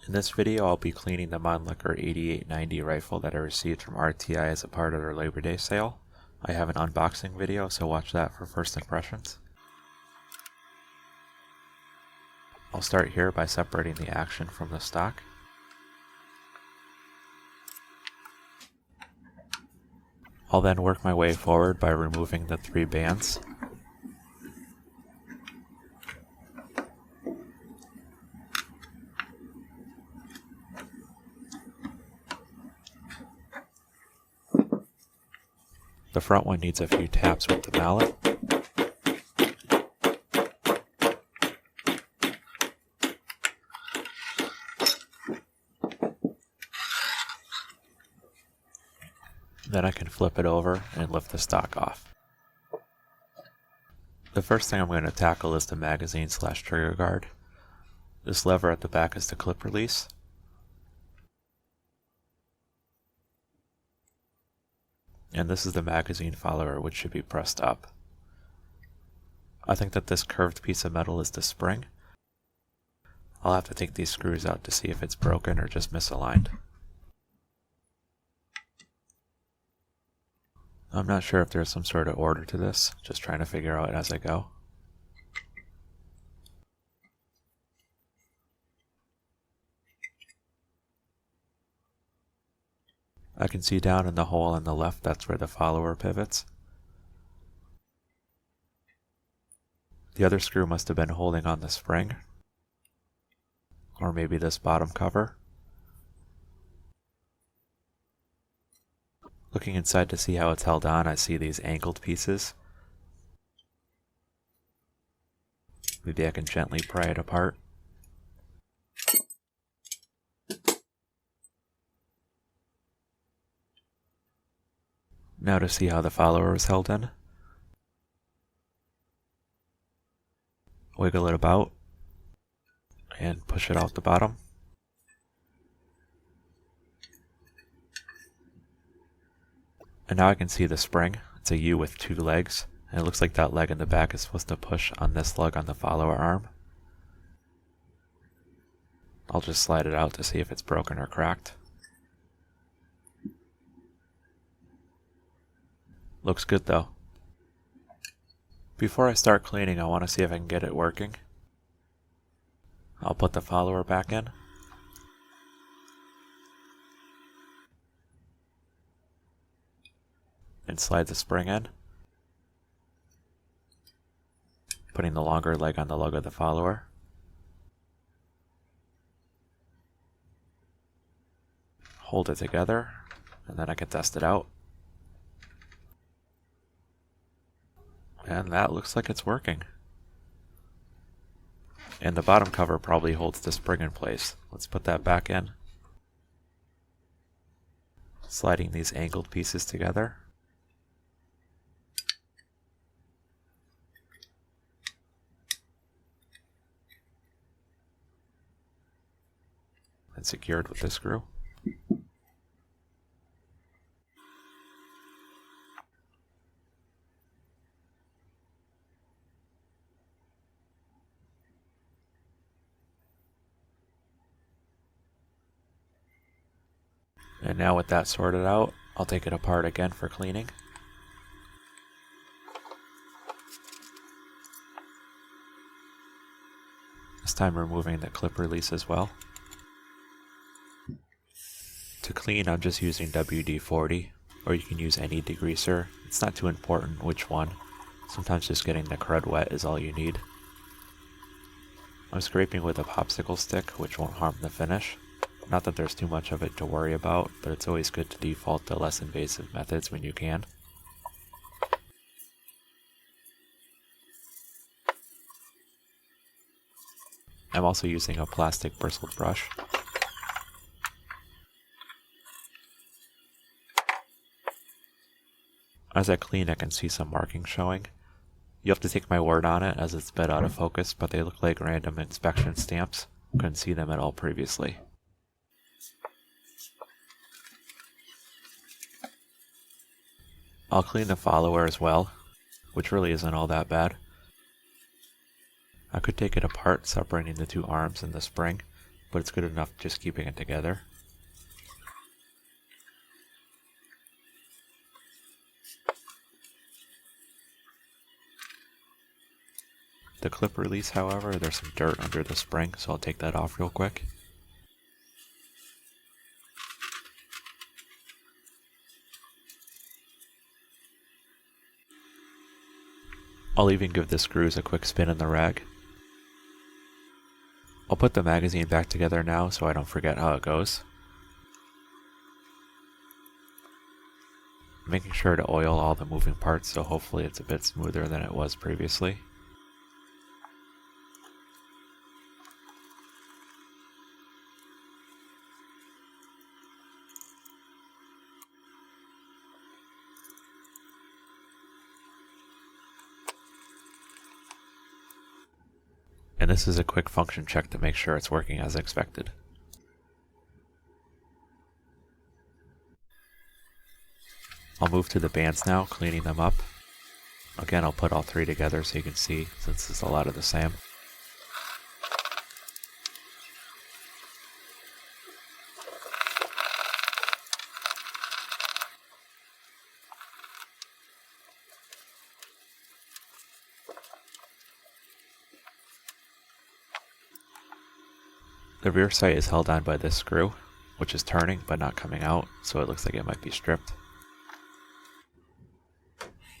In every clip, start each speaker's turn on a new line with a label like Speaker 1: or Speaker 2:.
Speaker 1: In this video, I'll be cleaning the Mannlicher 8890 rifle that I received from RTI as a part of their Labor Day sale. I have an unboxing video, so watch that for first impressions. I'll start here by separating the action from the stock. I'll then work my way forward by removing the 3 bands. The front one needs a few taps with the mallet. Then I can flip it over and lift the stock off. The first thing I'm going to tackle is the magazine/trigger guard. This lever at the back is the clip release. And this is the magazine follower, which should be pressed up. I think that this curved piece of metal is the spring. I'll have to take these screws out to see if it's broken or just misaligned. I'm not sure if there's some sort of order to this, just trying to figure out as I go. I can see down in the hole on the left, that's where the follower pivots. The other screw must have been holding on the spring, or maybe this bottom cover. Looking inside to see how it's held on, I see these angled pieces. Maybe I can gently pry it apart. Now to see how the follower is held in. Wiggle it about and push it out the bottom. And now I can see the spring. It's a U with 2 legs, and it looks like that leg in the back is supposed to push on this lug on the follower arm. I'll just slide it out to see if it's broken or cracked. Looks good though. Before I start cleaning, I want to see if I can get it working. I'll put the follower back in. And slide the spring in. Putting the longer leg on the lug of the follower. Hold it together, and then I can test it out. And that looks like it's working. And the bottom cover probably holds the spring in place. Let's put that back in. Sliding these angled pieces together. And secured with this screw. And now with that sorted out, I'll take it apart again for cleaning. This time removing the clip release as well. To clean, I'm just using WD-40, or you can use any degreaser. It's not too important which one. Sometimes just getting the crud wet is all you need. I'm scraping with a popsicle stick, which won't harm the finish. Not that there's too much of it to worry about, but it's always good to default to less invasive methods when you can. I'm also using a plastic bristled brush. As I clean, I can see some markings showing. You have to take my word on it as it's a bit out of focus, but they look like random inspection stamps. Couldn't see them at all previously. I'll clean the follower as well, which really isn't all that bad. I could take it apart, separating the 2 arms and the spring, but it's good enough just keeping it together. The clip release, however, there's some dirt under the spring, so I'll take that off real quick. I'll even give the screws a quick spin in the rag. I'll put the magazine back together now so I don't forget how it goes. Making sure to oil all the moving parts, so hopefully it's a bit smoother than it was previously. And this is a quick function check to make sure it's working as expected. I'll move to the bands now, cleaning them up. Again, I'll put all three together so you can see, since it's a lot of the same. The rear sight is held on by this screw, which is turning but not coming out, so it looks like it might be stripped.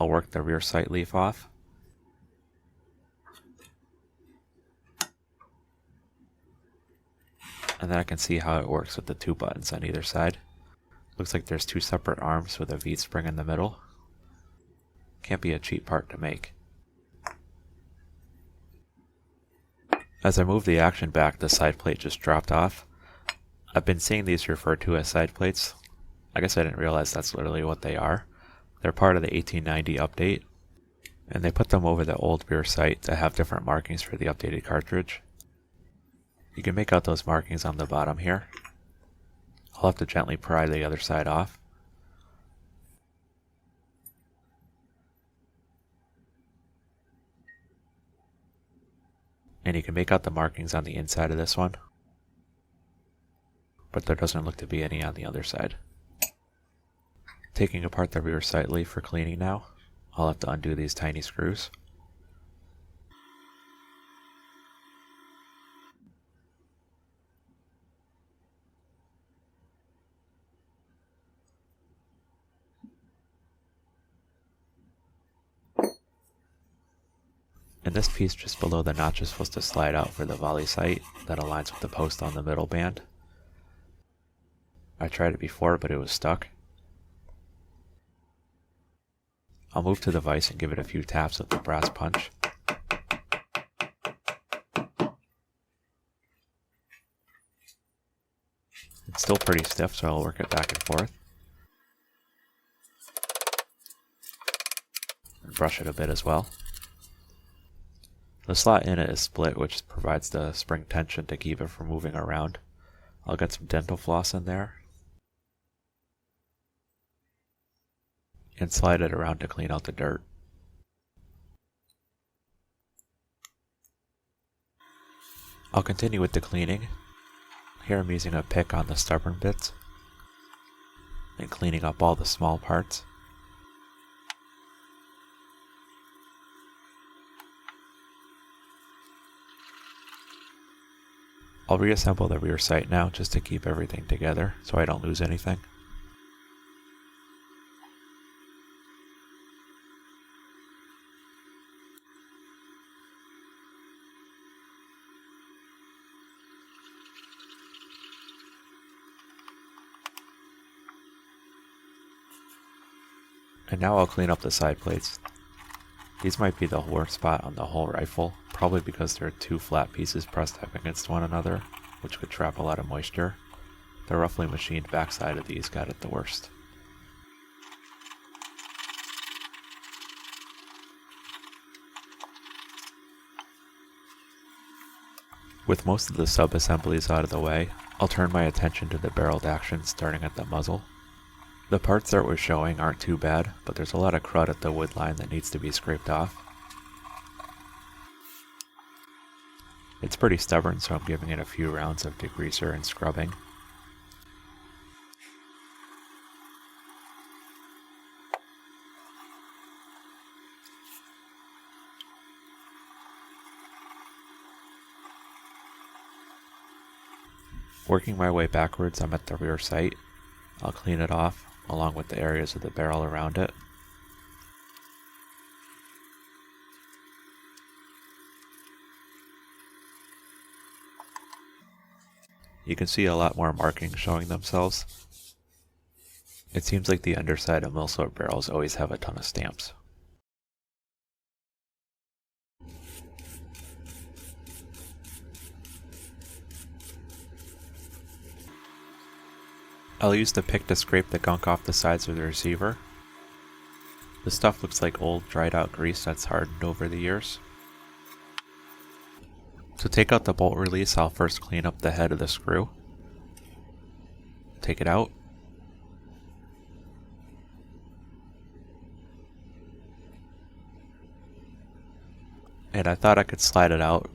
Speaker 1: I'll work the rear sight leaf off. And then I can see how it works with the two buttons on either side. Looks like there's two separate arms with a V-spring in the middle. Can't be a cheap part to make. As I move the action back, the side plate just dropped off. I've been seeing these referred to as side plates. I guess I didn't realize that's literally what they are. They're part of the 1890 update, and they put them over the old rear sight to have different markings for the updated cartridge. You can make out those markings on the bottom here. I'll have to gently pry the other side off. And you can make out the markings on the inside of this one, but there doesn't look to be any on the other side. Taking apart the rear sight leaf for cleaning now, I'll have to undo these tiny screws. And this piece just below the notch is supposed to slide out for the volley sight that aligns with the post on the middle band. I tried it before, but it was stuck. I'll move to the vise and give it a few taps with the brass punch. It's still pretty stiff, so I'll work it back and forth. And brush it a bit as well. The slot in it is split, which provides the spring tension to keep it from moving around. I'll get some dental floss in there and slide it around to clean out the dirt. I'll continue with the cleaning. Here I'm using a pick on the stubborn bits and cleaning up all the small parts. I'll reassemble the rear sight now just to keep everything together so I don't lose anything. And now I'll clean up the side plates. These might be the worst spot on the whole rifle, probably because there are two flat pieces pressed up against one another, which could trap a lot of moisture. The roughly machined backside of these got it the worst. With most of the sub-assemblies out of the way, I'll turn my attention to the barreled action starting at the muzzle. The parts that we're showing aren't too bad, but there's a lot of crud at the wood line that needs to be scraped off. It's pretty stubborn, so I'm giving it a few rounds of degreaser and scrubbing. Working my way backwards, I'm at the rear sight. I'll clean it off, along with the areas of the barrel around it. You can see a lot more markings showing themselves. It seems like the underside of millsort barrels always have a ton of stamps. I'll use the pick to scrape the gunk off the sides of the receiver. The stuff looks like old, dried out grease that's hardened over the years. To take out the bolt release, I'll first clean up the head of the screw. Take it out. And I thought I could slide it out,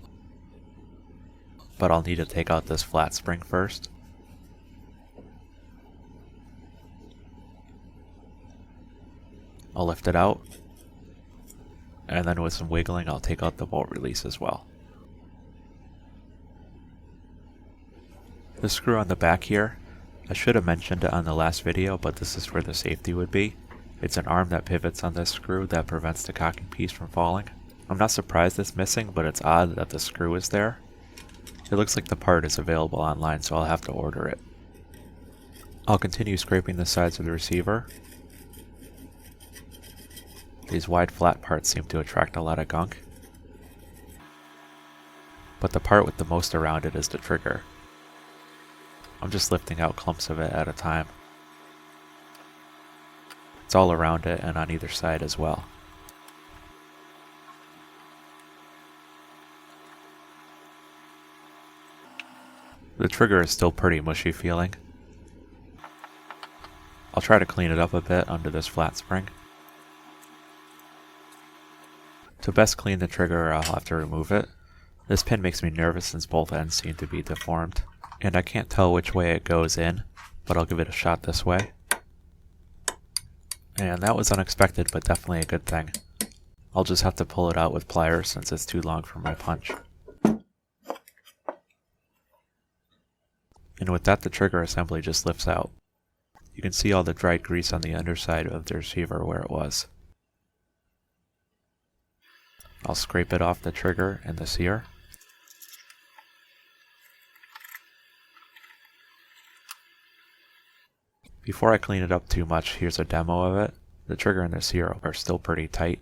Speaker 1: but I'll need to take out this flat spring first. I'll lift it out, and then with some wiggling I'll take out the bolt release as well. The screw on the back here, I should have mentioned it on the last video, but this is where the safety would be. It's an arm that pivots on this screw that prevents the cocking piece from falling. I'm not surprised it's missing, but it's odd that the screw is there. It looks like the part is available online, so I'll have to order it. I'll continue scraping the sides of the receiver. These wide flat parts seem to attract a lot of gunk. But the part with the most around it is the trigger. I'm just lifting out clumps of it at a time. It's all around it and on either side as well. The trigger is still pretty mushy feeling. I'll try to clean it up a bit under this flat spring. To best clean the trigger, I'll have to remove it. This pin makes me nervous since both ends seem to be deformed, and I can't tell which way it goes in, but I'll give it a shot this way. And that was unexpected, but definitely a good thing. I'll just have to pull it out with pliers since it's too long for my punch. And with that, the trigger assembly just lifts out. You can see all the dried grease on the underside of the receiver where it was. I'll scrape it off the trigger and the sear. Before I clean it up too much, here's a demo of it. The trigger and the sear are still pretty tight.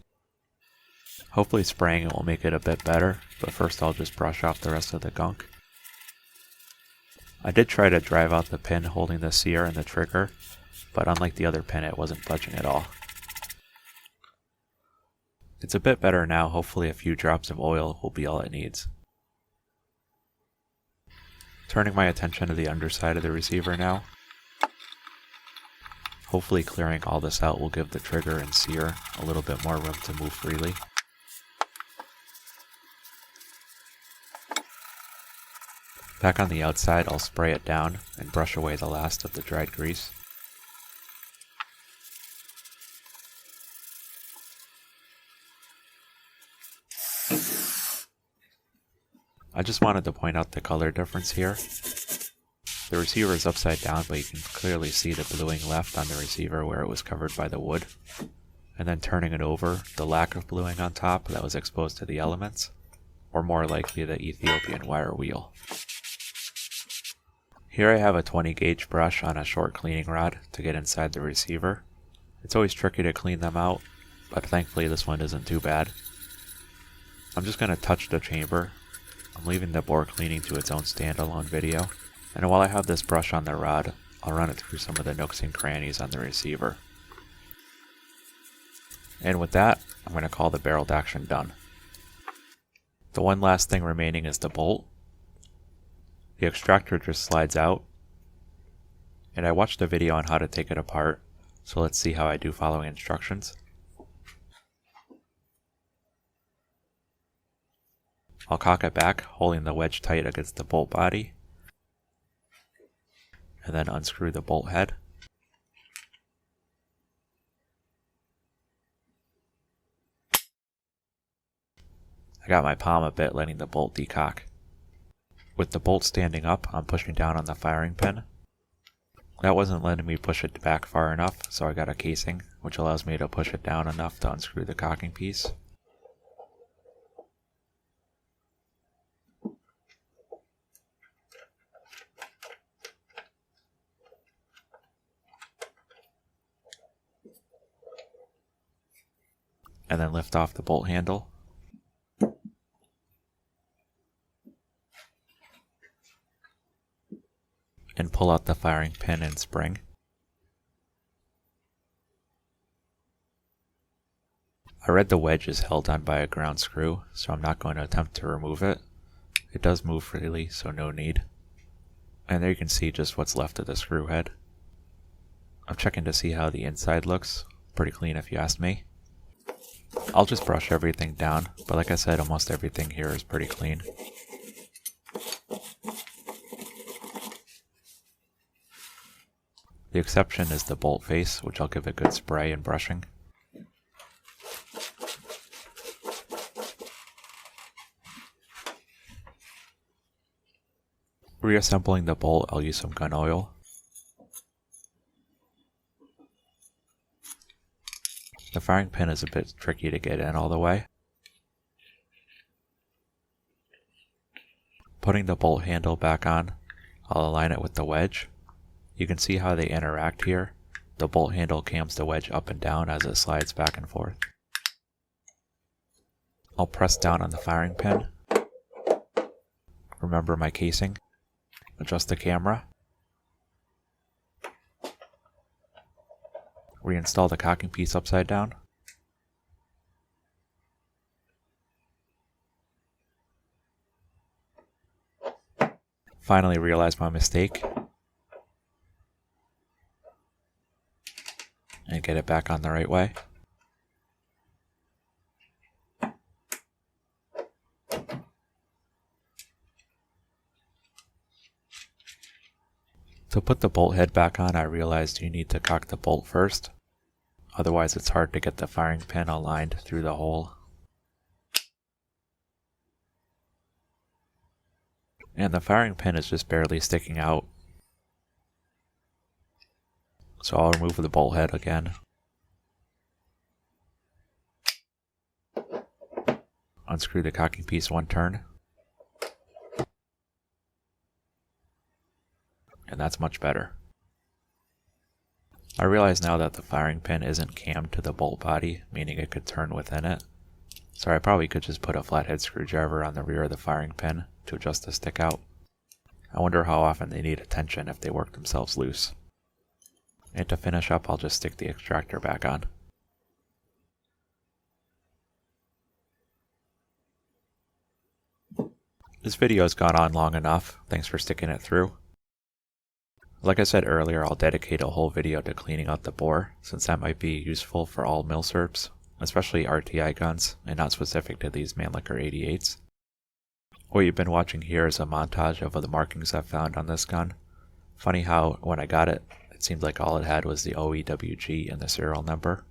Speaker 1: Hopefully spraying it will make it a bit better, but first I'll just brush off the rest of the gunk. I did try to drive out the pin holding the sear and the trigger, but unlike the other pin, it wasn't budging at all. It's a bit better now. Hopefully a few drops of oil will be all it needs. Turning my attention to the underside of the receiver now. Hopefully clearing all this out will give the trigger and sear a little bit more room to move freely. Back on the outside, I'll spray it down and brush away the last of the dried grease. I just wanted to point out the color difference here. The receiver is upside down, but you can clearly see the bluing left on the receiver where it was covered by the wood. And then turning it over, the lack of bluing on top that was exposed to the elements, or more likely the Ethiopian wire wheel. Here I have a 20 gauge brush on a short cleaning rod to get inside the receiver. It's always tricky to clean them out, but thankfully this one isn't too bad. I'm just going to touch the chamber. I'm leaving the bore cleaning to its own standalone video, and while I have this brush on the rod, I'll run it through some of the nooks and crannies on the receiver. And with that, I'm going to call the barreled action done. The one last thing remaining is the bolt. The extractor just slides out, and I watched a video on how to take it apart, so let's see how I do following instructions. I'll cock it back, holding the wedge tight against the bolt body, and then unscrew the bolt head. I got my palm a bit, letting the bolt decock. With the bolt standing up, I'm pushing down on the firing pin. That wasn't letting me push it back far enough, so I got a casing, which allows me to push it down enough to unscrew the cocking piece. And then lift off the bolt handle. And pull out the firing pin and spring. I read the wedge is held on by a ground screw, so I'm not going to attempt to remove it. It does move freely, so no need. And there you can see just what's left of the screw head. I'm checking to see how the inside looks. Pretty clean if you ask me. I'll just brush everything down, but like I said, almost everything here is pretty clean. The exception is the bolt face, which I'll give a good spray and brushing. Reassembling the bolt, I'll use some gun oil. The firing pin is a bit tricky to get in all the way. Putting the bolt handle back on, I'll align it with the wedge. You can see how they interact here. The bolt handle cams the wedge up and down as it slides back and forth. I'll press down on the firing pin. Remember my casing. Adjust the camera. Reinstall the cocking piece upside down. Finally realized my mistake. And get it back on the right way. To put the bolt head back on, I realized you need to cock the bolt first. Otherwise it's hard to get the firing pin aligned through the hole. And the firing pin is just barely sticking out. So I'll remove the bolt head again. Unscrew the cocking piece one turn. And that's much better. I realize now that the firing pin isn't cammed to the bolt body, meaning it could turn within it. So I probably could just put a flathead screwdriver on the rear of the firing pin to adjust the stick out. I wonder how often they need attention if they work themselves loose. And to finish up, I'll just stick the extractor back on. This video has gone on long enough. Thanks for sticking it through. Like I said earlier, I'll dedicate a whole video to cleaning out the bore, since that might be useful for all milsurps, especially RTI guns, and not specific to these Mannlicher 88s. What you've been watching here is a montage of the markings I've found on this gun. Funny how, when I got it, it seemed like all it had was the OEWG and the serial number.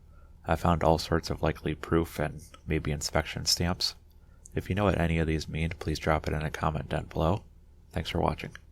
Speaker 1: I found all sorts of likely proof and maybe inspection stamps. If you know what any of these mean, please drop it in a comment down below. Thanks for watching.